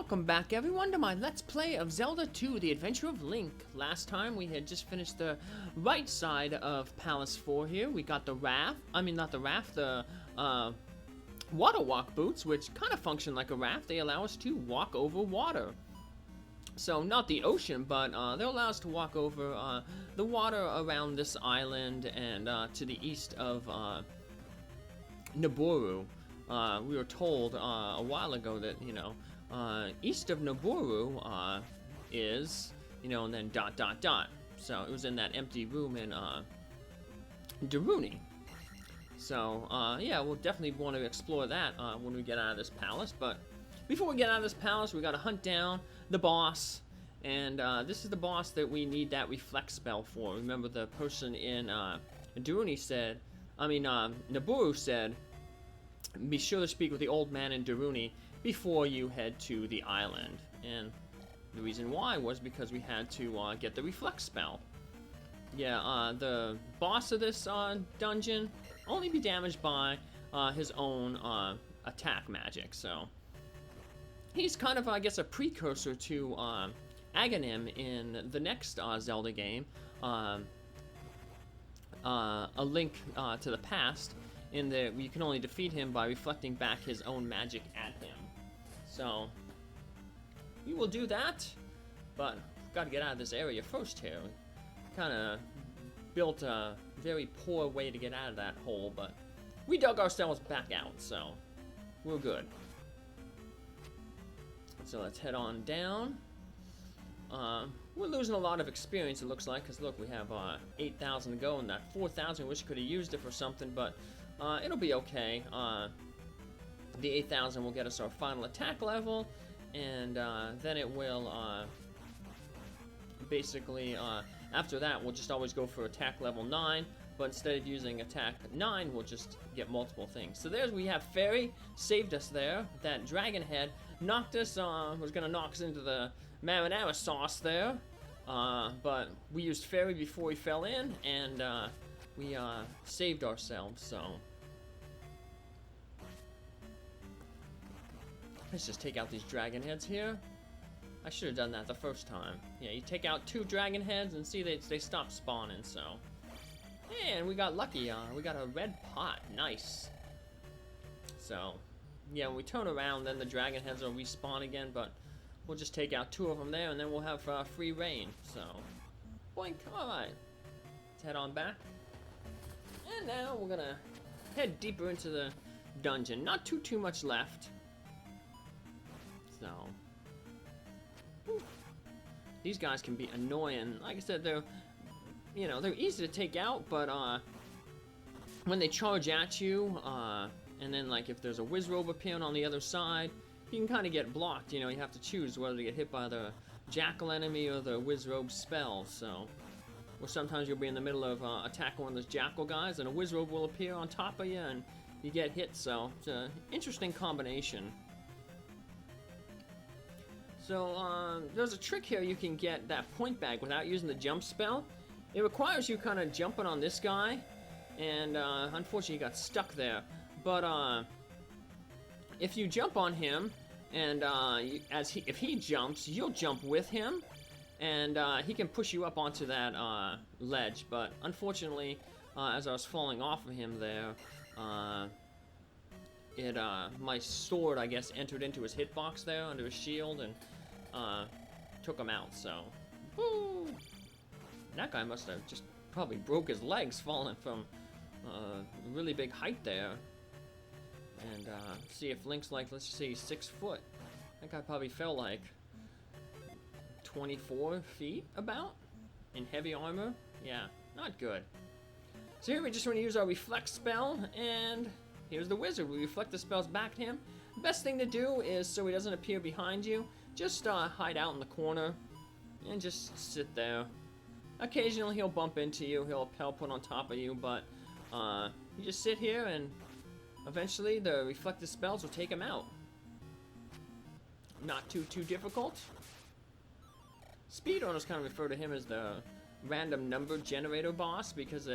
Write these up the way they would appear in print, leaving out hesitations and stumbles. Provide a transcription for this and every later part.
Welcome back everyone to my Let's Play of Zelda II, The Adventure of Link. Last time we had just finished the right side of Palace 4 here. We got the water walk boots, which kind of function like a raft. They allow us to walk over water. So not the ocean, but they'll allow us to walk over the water around this island and to the east of Nabooru. We were told a while ago that, east of Nabooru is, and then ... So it was in that empty room in Daruni. So, yeah, we'll definitely want to explore that when we get out of this palace. But before we get out of this palace, we got to hunt down the boss. And this is the boss that we need that reflect spell for. Remember, the person in Daruni said, Nabooru said, be sure to speak with the old man in Daruni before you head to the island. And the reason why was because we had to get the reflect spell. Yeah, the boss of this dungeon only be damaged by his own attack magic. So he's kind of, I guess, a precursor to Aghanim in the next Zelda game, A Link to the Past, in that you can only defeat him by reflecting back his own magic at him. So we will do that, but we've got to get out of this area first here. We kind of built a very poor way to get out of that hole, but we dug ourselves back out, so we're good. So let's head on down. We're losing a lot of experience, it looks like, because look, we have 8,000 to go, and that 4,000, wish we could have used it for something, but it'll be okay. The 8,000 will get us our final attack level, and then it will basically, after that, we'll just always go for attack level 9, but instead of using attack 9, we'll just get multiple things. So there's, we have Fairy, saved us there. That dragon head knocked us, was going to knock us into the marinara sauce there, but we used Fairy before we fell in, and we saved ourselves, so let's just take out these dragon heads here. I should have done that the first time. Yeah, you take out 2 dragon heads and see they stop spawning, so. And we got lucky, we got a red pot, nice. So, yeah, when we turn around, then the dragon heads will respawn again, but we'll just take out 2 of them there, and then we'll have free reign, so. Boink, alright. Let's head on back. And now we're gonna head deeper into the dungeon. Not too much left. So, these guys can be annoying. Like I said, they're easy to take out, but when they charge at you, and then like if there's a Wizrobe appearing on the other side, you can kind of get blocked. You have to choose whether to get hit by the Jackal enemy or the Wizrobe spell. So, or sometimes you'll be in the middle of attacking one of those Jackal guys, and a Wizrobe will appear on top of you, and you get hit. So it's an interesting combination. So, there's a trick here. You can get that point bag without using the jump spell. It requires you kind of jumping on this guy, and unfortunately he got stuck there. But if you jump on him, and if he jumps, you'll jump with him, and he can push you up onto that ledge. But unfortunately, as I was falling off of him there, my sword, I guess, entered into his hitbox there under his shield and took him out. So, woo! That guy must have just probably broke his legs falling from a really big height there. And see if Link's like, let's just say 6 foot. That guy probably fell like 24 feet about in heavy armor. Yeah, not good. So here we just want to use our reflect spell, and here's the wizard. We reflect the spells back to him. Best thing to do is, so he doesn't appear behind you, just hide out in the corner and just sit there. Occasionally he'll bump into you, he'll put on top of you, but you just sit here and eventually the reflective spells will take him out. Not too difficult. Speedrunners kind of refer to him as the random number generator boss, because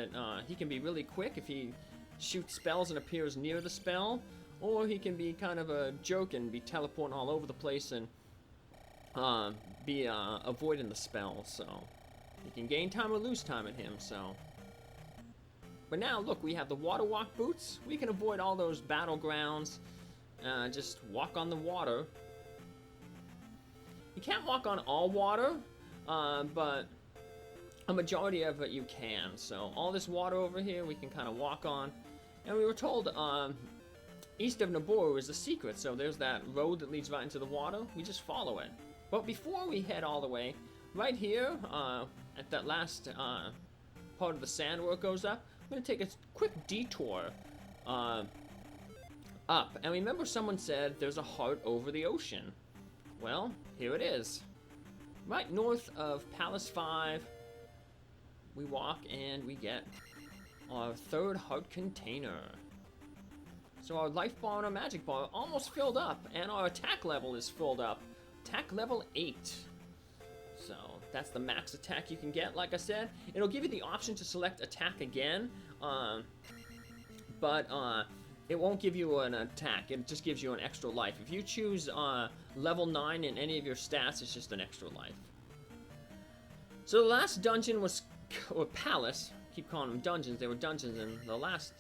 he can be really quick if he shoots spells and appears near the spell, or he can be kind of a joke and be teleporting all over the place and be avoiding the spell, so you can gain time or lose time at him. So, but now look, we have the water walk boots. We can avoid all those battlegrounds. Just walk on the water. You can't walk on all water, but a majority of it you can. So all this water over here we can kind of walk on. And we were told east of Noboru is a secret, so there's that road that leads right into the water. We just follow it. But before we head all the way, right here, at that last part of the sand where it goes up, I'm going to take a quick detour up. And remember someone said there's a heart over the ocean. Well, here it is. Right north of Palace 5, we walk and we get our third heart container. So our life bar and our magic bar are almost filled up, and our attack level is filled up. Attack level 8. So that's the max attack you can get, like I said. It'll give you the option to select attack again, but it won't give you an attack. It just gives you an extra life. If you choose level 9 in any of your stats, it's just an extra life. So the last dungeon was, or palace, keep calling them dungeons, they were dungeons in the last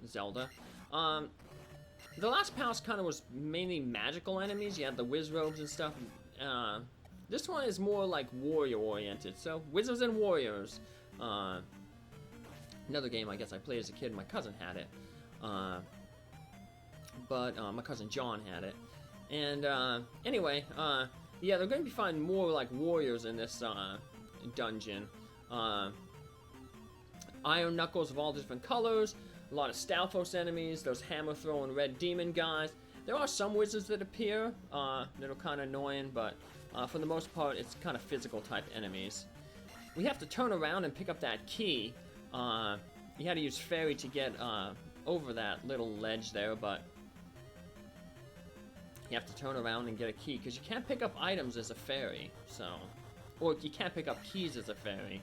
Zelda. The last palace kind of was mainly magical enemies. You had the whiz robes and stuff. This one is more like warrior oriented, so wizards and warriors. Another game I guess I played as a kid, my cousin had it. But my cousin John had it. And anyway, yeah, they're going to be finding more like warriors in this dungeon. Iron knuckles of all different colors, a lot of stalfos enemies, those hammer throwing red demon guys. There are some wizards that appear that are kind of annoying, but for the most part it's kind of physical type enemies. We have to turn around and pick up that key. You had to use fairy to get over that little ledge there, but you have to turn around and get a key, because you can't pick up items as a fairy, so... Or you can't pick up keys as a fairy.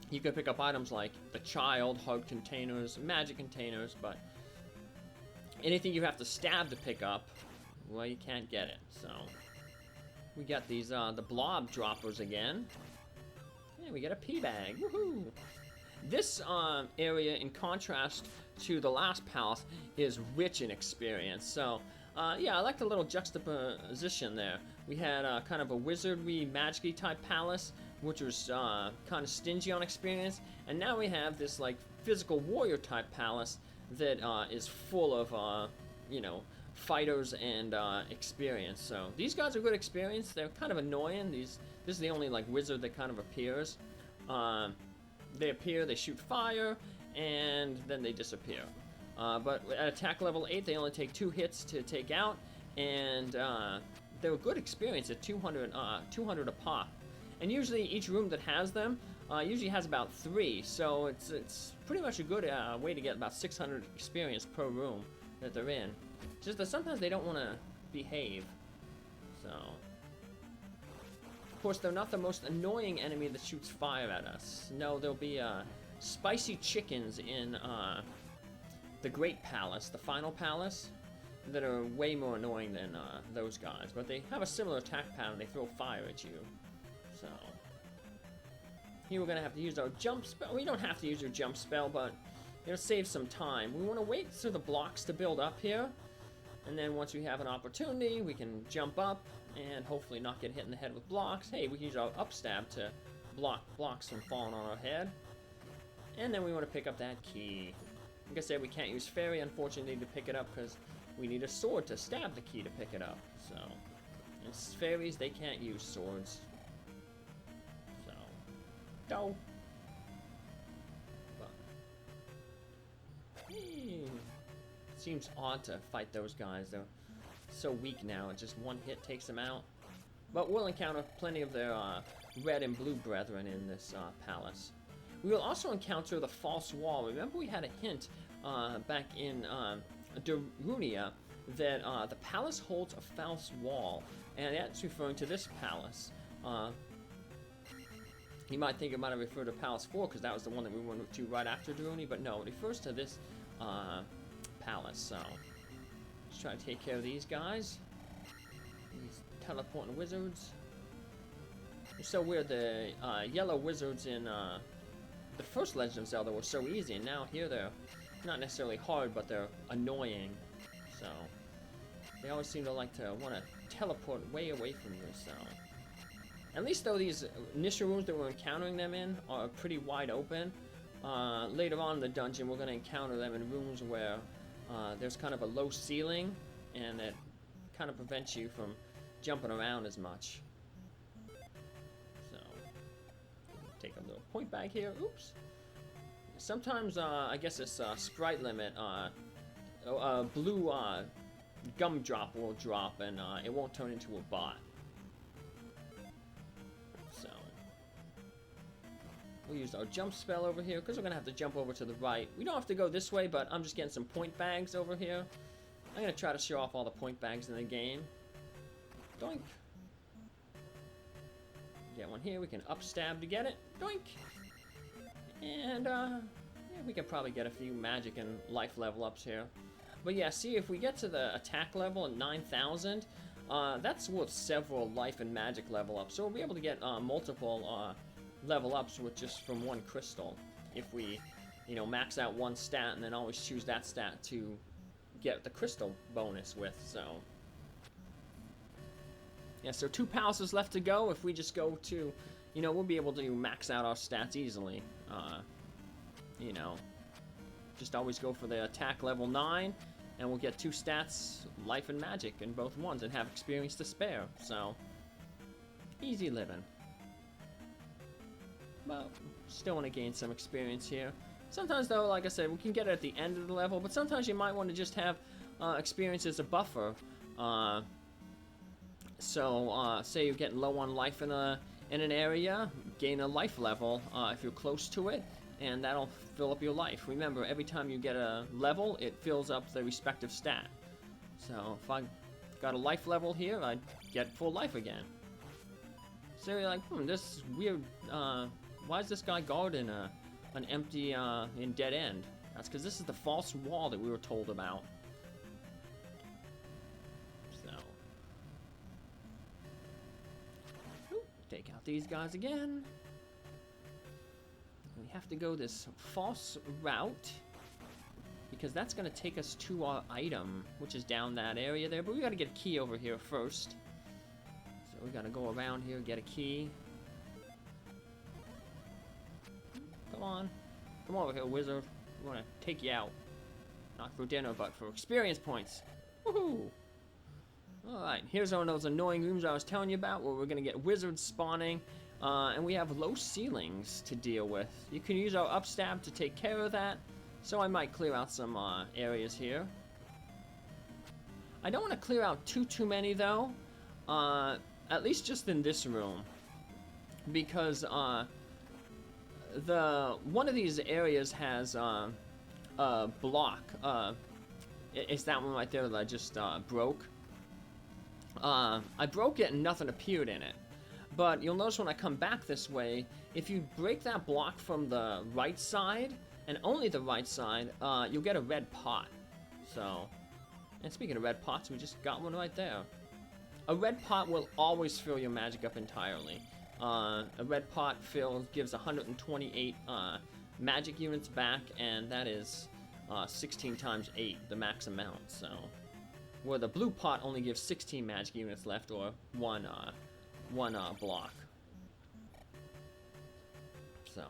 You can pick up items like the child, heart containers, magic containers, but anything you have to stab to pick up, well, you can't get it, so... We got these, the blob droppers again. And we get a pea bag, woohoo! This area, in contrast to the last palace, is rich in experience. So, yeah, I like the little juxtaposition there. We had kind of a wizardry, magic-y type palace, which was kind of stingy on experience. And now we have this, like, physical warrior type palace that is full of, you know, fighters and experience. So, these guys are good experience. They're kind of annoying. This is the only, like, wizard that kind of appears. They appear, they shoot fire, and then they disappear. But at attack level 8, they only take 2 hits to take out, and they're a good experience at 200 a pop. And usually each room that has them usually has about 3, so it's pretty much a good way to get about 600 experience per room that they're in. Just that sometimes they don't want to behave, so... Of course, they're not the most annoying enemy that shoots fire at us. No, there'll be spicy chickens in the Great Palace, the final palace, that are way more annoying than those guys. But they have a similar attack pattern. They throw fire at you. So, here we're going to have to use our jump spell. We don't have to use your jump spell, but it'll save some time. We want to wait for the blocks to build up here. And then once we have an opportunity, we can jump up and hopefully not get hit in the head with blocks. Hey, we can use our up stab to block blocks from falling on our head. And then we want to pick up that key. Like I said, we can't use fairy, unfortunately, to pick it up because we need a sword to stab the key to pick it up. So, and fairies, they can't use swords. So, no. But, seems odd to fight those guys. They're so weak now. Just one hit takes them out. But we'll encounter plenty of their red and blue brethren in this palace. We will also encounter the false wall. Remember we had a hint back in Darunia that the palace holds a false wall, and that's referring to this palace. You might think it might have referred to Palace 4 because that was the one that we went to right after Darunia, but no, it refers to this palace. So let's try to take care of these guys. These teleporting wizards. It's so weird, the yellow wizards in the first Legend of Zelda were so easy, and now here they're not necessarily hard, but they're annoying. So they always seem to like to want to teleport way away from you, so. At least though these initial rooms that we're encountering them in are pretty wide open. Later on in the dungeon, we're going to encounter them in rooms where there's kind of a low ceiling, and it kind of prevents you from jumping around as much. So, take a little point bag here. Oops. Sometimes, I guess this sprite limit, blue gumdrop will drop, and it won't turn into a bot. So, we'll use our jump spell over here, because we're going to have to jump over to the right. We don't have to go this way, but I'm just getting some point bags over here. I'm going to try to show off all the point bags in the game. Doink. Get one here. We can up stab to get it. Doink. And, yeah, we can probably get a few magic and life level ups here. But yeah, see, if we get to the attack level at 9,000, that's worth several life and magic level ups. So we'll be able to get multiple level ups with just from one crystal. If we, you know, max out one stat and then always choose that stat to get the crystal bonus with, so. Yeah, so 2 palaces left to go. If we just go to, you know, we'll be able to max out our stats easily. You know, just always go for the attack level 9, and we'll get 2 stats, life and magic, in both ones, and have experience to spare. So, easy living. But still want to gain some experience here. Sometimes, though, like I said, we can get it at the end of the level, but sometimes you might want to just have experience as a buffer. So, say you're getting low on life in an area, gain a life level if you're close to it, and that'll fill up your life. Remember, every time you get a level, it fills up the respective stat. So, if I got a life level here, I'd get full life again. So you're like, this is weird, why is this guy guarding an empty and dead end? That's because this is the false wall that we were told about. So, take out these guys again. We have to go this false route, because that's going to take us to our item, which is down that area there. But we got to get a key over here first. So we got to go around here, get a key. Come on. Come over here, wizard. We want to take you out. Not for dinner, but for experience points. Woohoo! Alright, here's one of those annoying rooms I was telling you about, where we're going to get wizards spawning. And we have low ceilings to deal with. You can use our upstab to take care of that. So I might clear out some areas here. I don't want to clear out too many, though. At least just in this room. Because one of these areas has a block. It's that one right there that I just broke. I broke it and nothing appeared in it. But you'll notice when I come back this way, if you break that block from the right side, and only the right side, you'll get a red pot. So, and speaking of red pots, we just got one right there. A red pot will always fill your magic up entirely. A red pot gives 128 magic units back, and that is 16 times 8, the max amount. So, where the blue pot only gives 16 magic units left, or one block. So,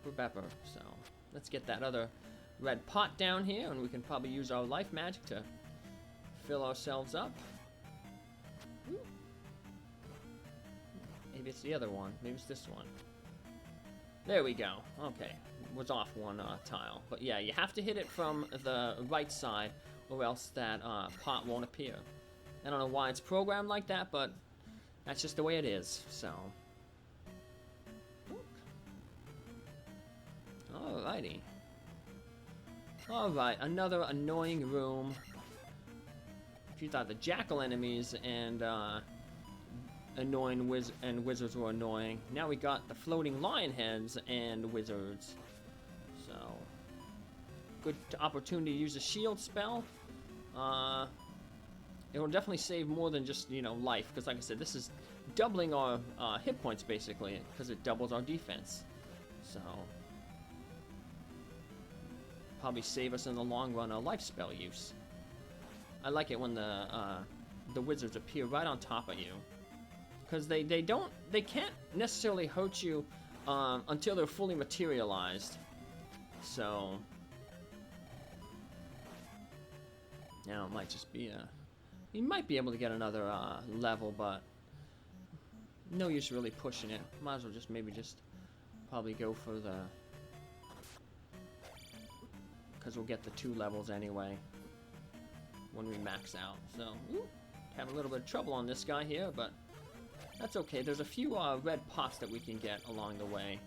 so let's get that other red pot down here, and we can probably use our life magic to fill ourselves up. Maybe it's the other one. Maybe it's this one. There we go. Okay, was off one tile, but yeah, you have to hit it from the right side, or else that pot won't appear. I don't know why it's programmed like that, but that's just the way it is, so. Alrighty. Alright, another annoying room. If you thought the jackal enemies and annoying wizards were annoying, now we got the floating lion heads and wizards. So, good opportunity to use a shield spell. it will definitely save more than just, you know, life. Because like I said, this is doubling our hit points, basically. Because it doubles our defense. So, probably save us in the long run a life spell use. I like it when the wizards appear right on top of you. Because they can't necessarily hurt you until they're fully materialized. So, now it might just be you might be able to get another level, but no use really pushing it. Might as well just maybe just probably go for the, because we'll get the 2 levels anyway when we max out. So, have a little bit of trouble on this guy here, but that's okay. There's a few red pots that we can get along the way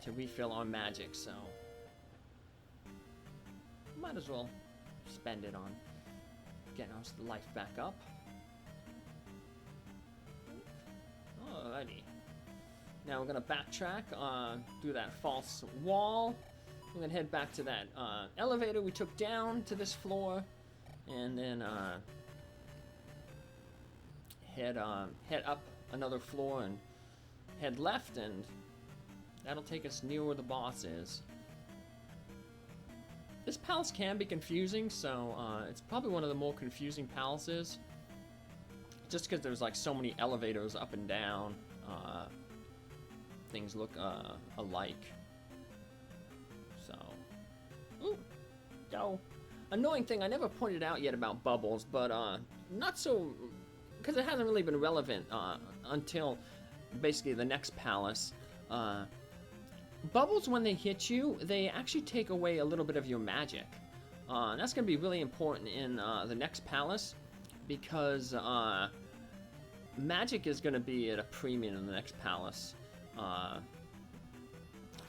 to refill our magic, so might as well spend it on getting our life back up. Alrighty. Now we're gonna backtrack through that false wall. We're gonna head back to that elevator we took down to this floor, and then head up another floor and head left, and that'll take us near where the boss is. This palace can be confusing, so it's probably one of the more confusing palaces. Just because there's like so many elevators up and down, things look alike. So, annoying thing I never pointed out yet about bubbles, but not so, because it hasn't really been relevant until basically the next palace. Bubbles, when they hit you, they actually take away a little bit of your magic. And that's going to be really important in the next palace, because magic is going to be at a premium in the next palace.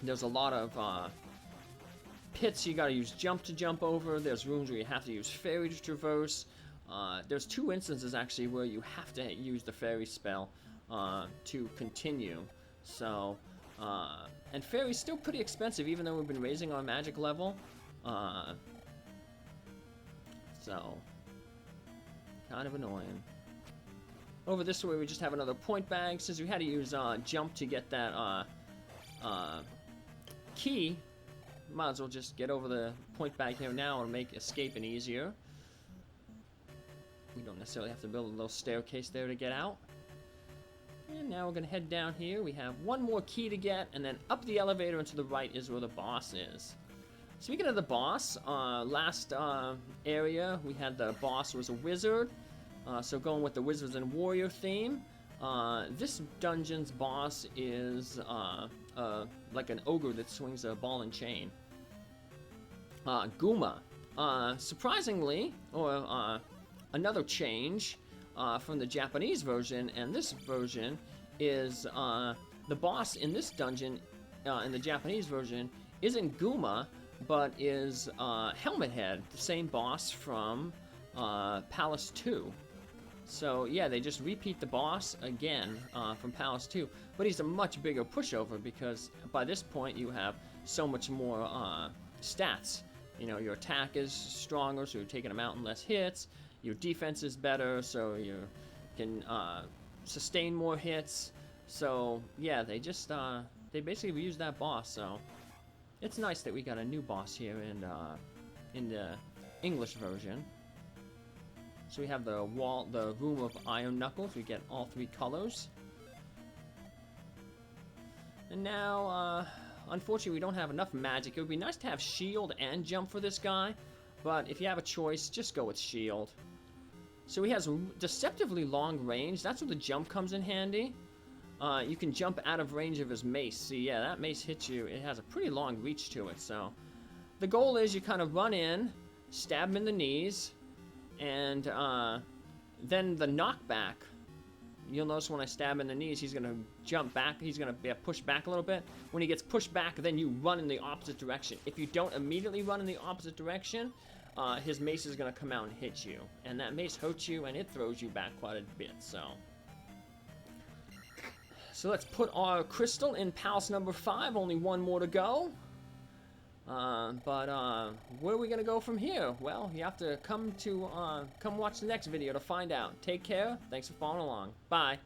There's a lot of pits you got to use jump to jump over. There's rooms where you have to use fairy to traverse. There's 2 instances actually where you have to use the fairy spell to continue. So, and fairy's still pretty expensive, even though we've been raising our magic level. So, kind of annoying. Over this way, we just have another point bag. Since we had to use jump to get that key, might as well just get over the point bag here now and make escaping easier. We don't necessarily have to build a little staircase there to get out. And now we're going to head down here. We have 1 more key to get, and then up the elevator and to the right is where the boss is. Speaking of the boss, last area we had the boss was a wizard. So going with the Wizards and Warrior theme, this dungeon's boss is like an ogre that swings a ball and chain. Guma. Surprisingly, or another change from the Japanese version, and this version is the boss in this dungeon in the Japanese version isn't Guma, but is Helmet Head, the same boss from Palace 2. So yeah, they just repeat the boss again from Palace 2, but he's a much bigger pushover because by this point you have so much more stats. You know, your attack is stronger, so you're taking him out in less hits. Your defense is better, so you can sustain more hits. So yeah, they just they basically reused that boss. So it's nice that we got a new boss here in the English version. So we have the room of Iron Knuckles. We get all 3 colors. And now, unfortunately, we don't have enough magic. It would be nice to have shield and jump for this guy, but if you have a choice, just go with shield. So he has deceptively long range. That's where the jump comes in handy. You can jump out of range of his mace. See, yeah, that mace hits you. It has a pretty long reach to it. So the goal is you kind of run in, stab him in the knees, and then the knockback. You'll notice when I stab him in the knees, he's going to jump back. He's going to push back a little bit. When he gets pushed back, then you run in the opposite direction. If you don't immediately run in the opposite direction, his mace is going to come out and hit you. And that mace hurts you, and it throws you back quite a bit. So let's put our crystal in palace number 5. Only 1 more to go. But where are we gonna go from here? Well, you have to come watch the next video to find out. Take care. Thanks for following along. Bye.